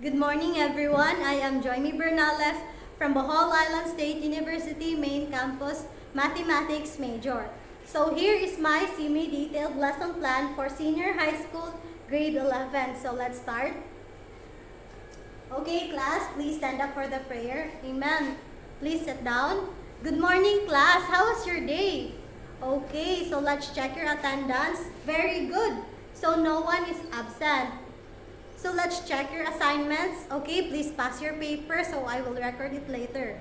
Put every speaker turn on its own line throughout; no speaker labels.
Good morning, everyone. I am Joymi Bernales from Bohol Island State University Main Campus Mathematics major. So here is my semi-detailed lesson plan for senior high school grade 11. So let's start. Okay, class, please stand up for the prayer. Amen. Please sit down. Good morning, class. How was your day? Okay, so let's check your attendance. Very good. So no one is absent. So let's check your assignments. Okay, please pass your paper so I will record it later.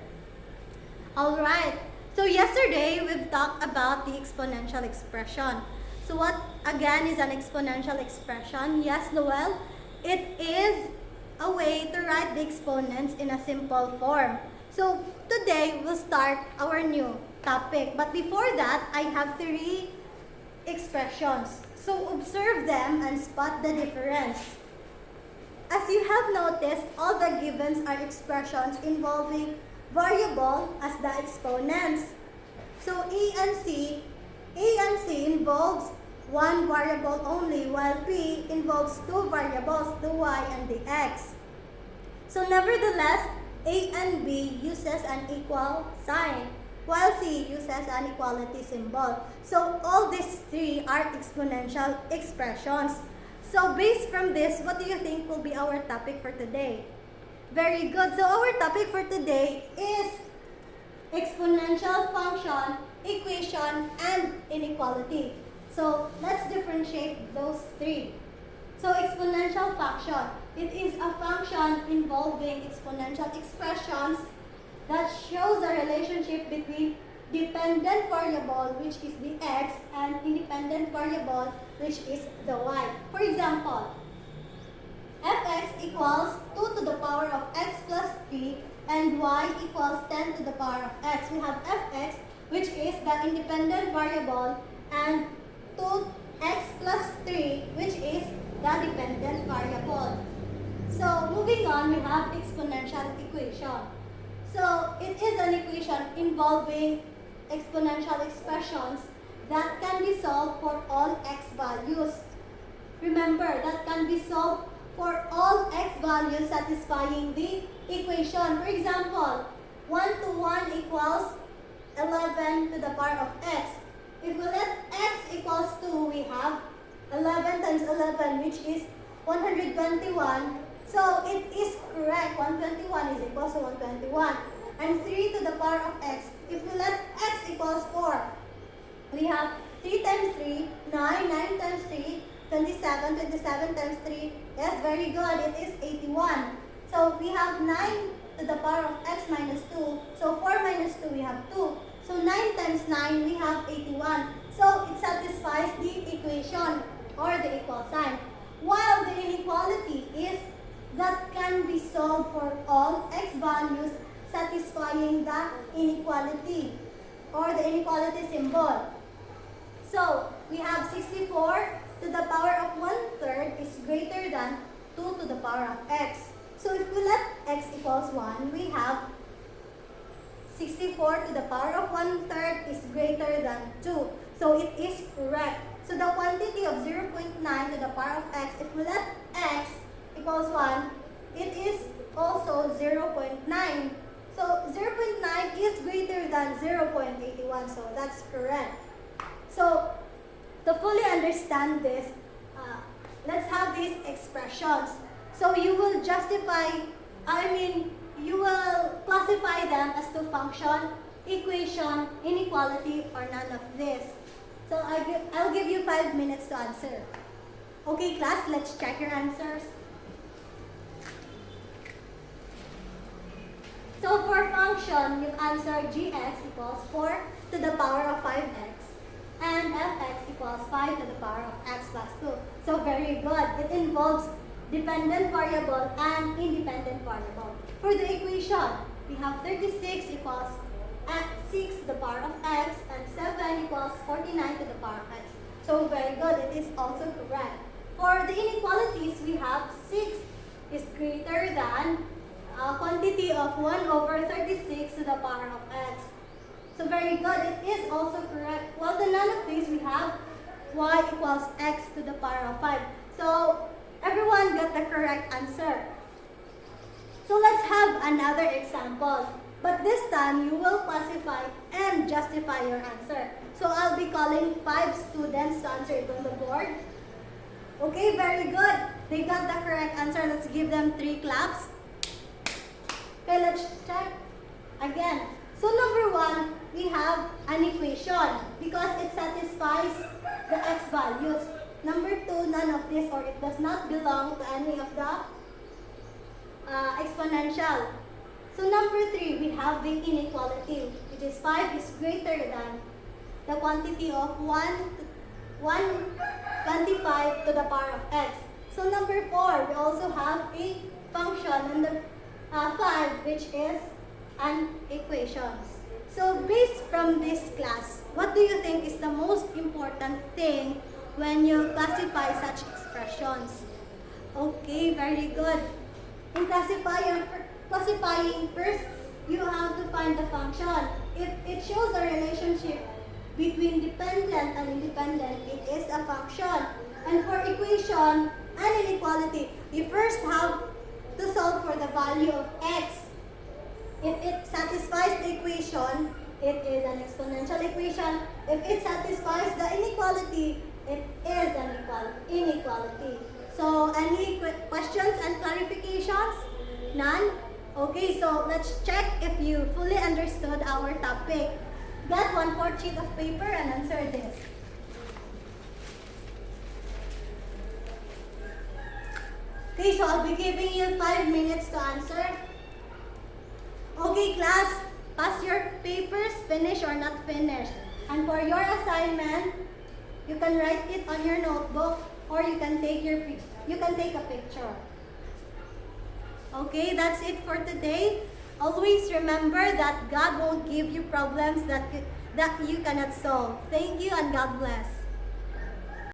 Alright, so yesterday we've talked about the exponential expression. So what again is an exponential expression? Yes, Noel, it is a way to write the exponents in a simple form. So today we'll start our new topic. But before that, I have three expressions. So observe them and spot the difference. As you have noticed, all the givens are expressions involving variable as the exponents. So A and C involves one variable only, while P involves two variables, the y and the x. So nevertheless, A and B uses an equal sign, while C uses an equality symbol. So all these three are exponential expressions. So based from this, what do you think will be our topic for today? Very good. So our topic for today is exponential function, equation, and inequality. So let's differentiate those three. So exponential function, it is a function involving exponential expressions that shows a relationship between dependent variable, which is the x, and independent variable, which is the y. For example, fx equals 2 to the power of x plus 3 and y equals 10 to the power of x. We have fx, which is the independent variable, and 2x plus 3, which is the dependent variable. So moving on, we have exponential equation. So it is an equation involving exponential expressions that can be solved for all x values. Remember, that can be solved for all x values satisfying the equation. For example, 1 to 1 equals 11 to the power of x. If we let x equals 2, we have 11 times 11, which is 121. So it is correct. 121 is equal to 121. And 3 to the power of x. If we let x equals 4, we have 3 times 3, 9, 9 times 3, 27, 27 times 3. Yes, very good. It is 81. So we have 9 to the power of x minus 2. So 4 minus 2, we have 2. So 9 times 9, we have 81. So it satisfies the equation or the equal sign. While the inequality is that can be solved for all x values satisfying the inequality or the inequality symbol. So we have 64 to the power of 1/3 is greater than 2 to the power of x. So if we let x equals 1, we have 64 to the power of 1/3 is greater than 2. So it is correct. So the quantity of 0.9 to the power of x, if we let x equals 1, it is also 0.9. So 0.9 is greater than 0.81. So that's correct. So to fully understand this, let's have these expressions. So you will you will classify them as to function, equation, inequality, or none of this. So I'll give you 5 minutes to answer. Okay, class, let's check your answers. So for function, you answer gx equals 4 to the power of 5x and fx equals 5 to the power of x plus 2. So very good. It involves dependent variable and independent variable. For the equation, we have 36 equals 6 to the power of x and 7 equals 49 to the power of x. So very good. It is also correct. For the inequalities, we have 6 is greater than quantity of 1/36 to the power of x. So very good. It is also correct. Well, the none of these, we have y equals x to the power of 5. So everyone got the correct answer. So let's have another example. But this time, you will classify and justify your answer. So I'll be calling 5 students to answer it on the board. Okay, very good. They got the correct answer. Let's give them 3 claps. Okay, let's check again. So number 1, we have an equation because it satisfies the x values. Number 2, none of this, or it does not belong to any of the exponential. So number 3, we have the inequality, which is 5 is greater than the quantity of 125 to the power of x. So number 4, we also have a function, and the 5, which is an equation. So based from this class, what do you think is the most important thing when you classify such expressions? Okay, very good. In classifying first, you have to find the function. If it shows a relationship between dependent and independent, it is a function. And for equation and inequality, you first have to solve for the value of x. If it satisfies the equation, it is an exponential equation. If it satisfies the inequality, it is an inequality. So, any questions and clarifications? None? Okay, so let's check if you fully understood our topic. Get 1/4 sheet of paper and answer this. Okay, so I'll be giving you 5 minutes to answer. Okay, class, pass your papers, finish or not finished. And for your assignment, you can write it on your notebook or you can take a picture. Okay, that's it for today. Always remember that God won't give you problems that you cannot solve. Thank you and God bless.